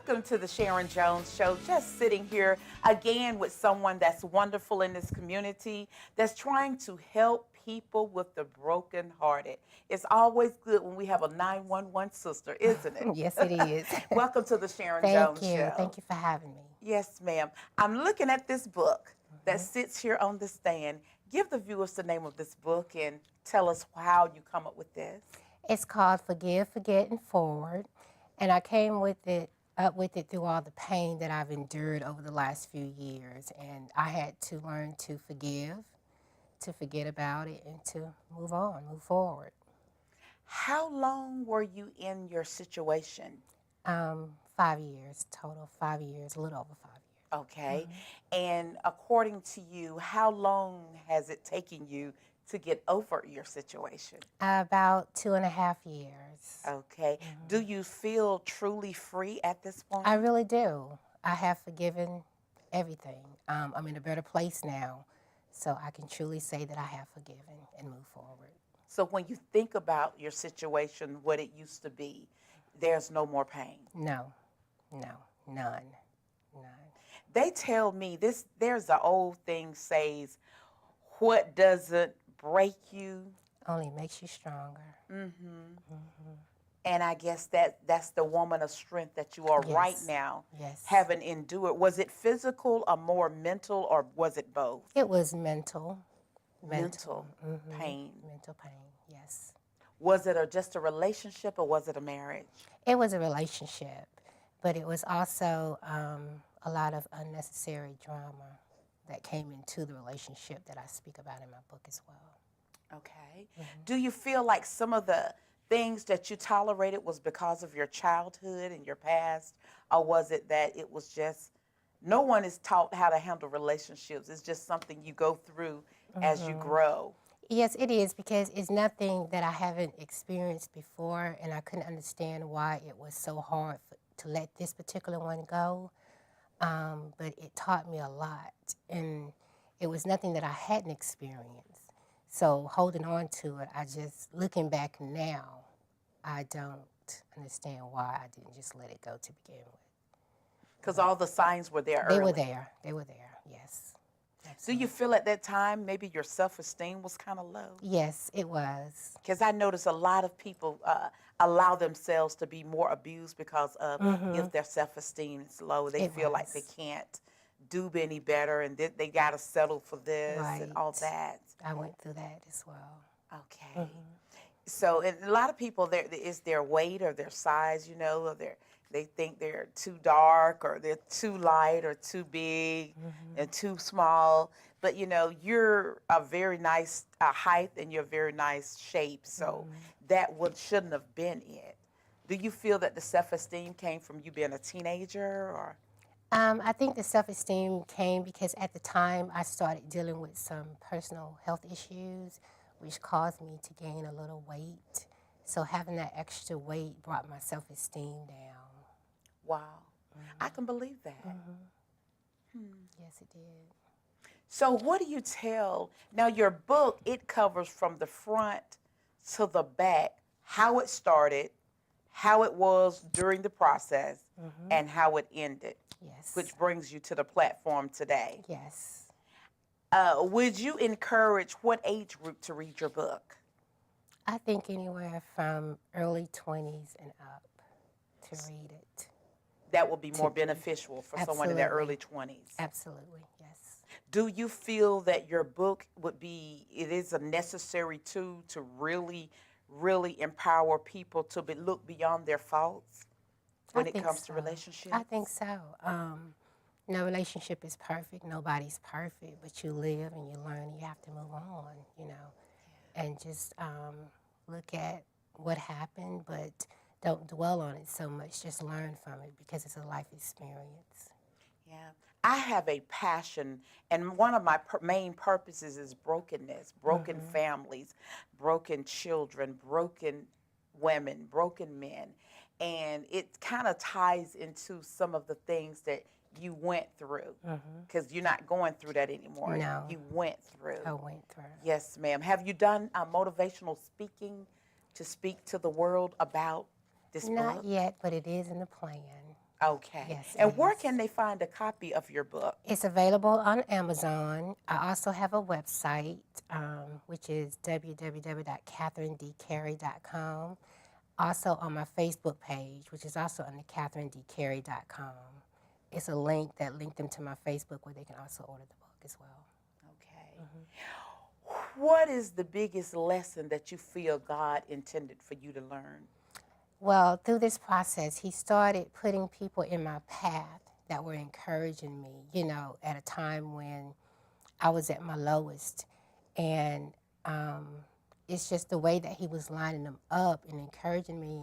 Welcome to the Sharon Jones Show. Just sitting here again with someone that's wonderful in this community that's trying to help people with the brokenhearted. It's always good when we have a 911 sister, isn't it? Yes, it is. Welcome to the Sharon Thank Jones you. Show. Thank you for having me. Yes, ma'am. I'm looking at this book that sits here on the stand. Give the viewers the name of this book and tell us how you come up with this. It's called Forgive, Forget, and Forward. And I came up with it through all the pain that I've endured over the last few years. And I had to learn to forgive, to forget about it, and to move on, move forward. How long were you in your situation? 5 years, total 5 years, a little over 5 years. Okay. And according to you, how long has it taken you to get over your situation? About 2.5 years. Okay. Do you feel truly free at this point? I really do. I have forgiven everything. I'm in a better place now, so I can truly say that I have forgiven and move forward. So when you think about your situation, what it used to be, there's no more pain? No, none. They tell me this, there's an old thing says, what doesn't break you Only makes you stronger. And I guess that's the woman of strength that you are right Yes. now, Yes. having endured. Was it physical or more mental, or was it both? It was mental. Mental pain. Mental pain, yes. Was it just a relationship, or was it a marriage? It was a relationship, but it was also a lot of unnecessary drama that came into the relationship that I speak about in my book as well. Okay. Do you feel like some of the things that you tolerated was because of your childhood and your past, or was it that it was just, no one is taught how to handle relationships? It's just something you go through as you grow. Yes, it is, because it's nothing that I haven't experienced before, and I couldn't understand why it was so hard to let this particular one go. But it taught me a lot, and it was nothing that I hadn't experienced. So holding on to it, looking back now, I don't understand why I didn't just let it go to begin with. Because all the signs were there They early. were there, yes. Do you feel at that time maybe your self-esteem was kind of low? Yes, it was. Because I notice a lot of people allow themselves to be more abused because of if their self-esteem is low. They feel like they can't do any better, and they got to settle for this and all that. I went through that as well. Okay. So and a lot of people, is their weight or their size, you know, or they think they're too dark or they're too light or too big and too small. But, you know, you're a very nice height and you're a very nice shape. So that shouldn't have been it. Do you feel that the self-esteem came from you being a teenager, or? I think the self-esteem came because at the time I started dealing with some personal health issues, which caused me to gain a little weight. So having that extra weight brought my self-esteem down. Wow. I can believe that. Yes, it did. So what do you tell? Now your book, it covers from the front to the back, how it started, how it was during the process, and how it ended. Yes. Which brings you to the platform today. Yes. Would you encourage what age group to read your book? I think anywhere from early 20s and up to read it. That would be more beneficial for someone in their early 20s. Absolutely, yes. Do you feel that your book it is a necessary tool to really, really empower people to look beyond their faults when it comes to relationships? I think so. No relationship is perfect. Nobody's perfect, but you live and you learn and you have to move on, you know, and just look at what happened, but don't dwell on it so much. Just learn from it because it's a life experience. Yeah. I have a passion, and one of my main purposes is brokenness, broken families, broken children, broken women, broken men. And it kind of ties into some of the things that you went through, because you're not going through that anymore. No. You went through. I went through. Yes, ma'am. Have you done motivational speaking to speak to the world about this book? Not yet, but it is in the plan. Okay. Yes, And it where is. can they find a copy of your book? It's available on Amazon. I also have a website, which is www.catherinedcarey.com. Also on my Facebook page, which is also under catherinedcarey.com. It's a link that linked them to my Facebook where they can also order the book as well. Okay. What is the biggest lesson that you feel God intended for you to learn? Well, through this process, he started putting people in my path that were encouraging me, you know, at a time when I was at my lowest. And it's just the way that he was lining them up and encouraging me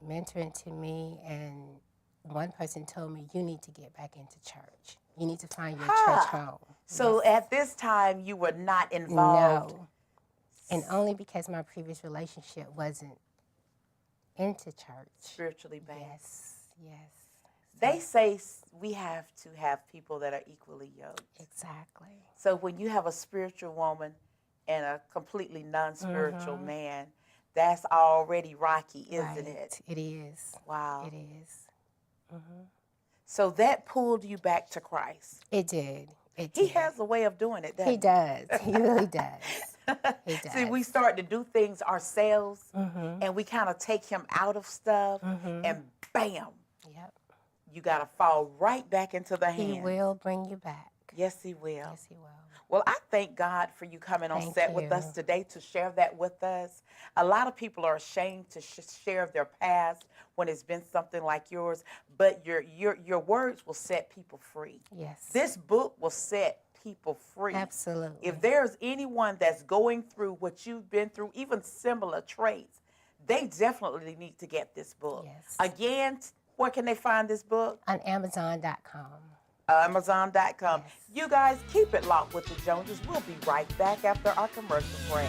and mentoring to me. And one person told me, you need to get back into church. You need to find your church home. So Yes. at this time, you were not involved. No. And only because my previous relationship wasn't into church. Spiritually based. Yes, yes. They say we have to have people that are equally yoked. Exactly. So when you have a spiritual woman and a completely non-spiritual man, that's already rocky, isn't it? It is. Wow. It is. So that pulled you back to Christ. It did. It He did. has a way of doing it, doesn't He does. He really does. He does. See, we start to do things ourselves, and we kind of take him out of stuff, and bam, Yep. you got to fall right back into the hands. He will bring you back. Yes, he will. Yes, he will. Well, I thank God for you coming on Thank set with us you. today to share that with us. A lot of people are ashamed to share their past when it's been something like yours, but your words will set people free. Yes. This book will set people free. Absolutely. If there's anyone that's going through what you've been through, even similar traits, they definitely need to get this book. Yes. Again, where can they find this book? On Amazon.com. Amazon.com. Yes. You guys keep it locked with the Joneses. We'll be right back after our commercial break.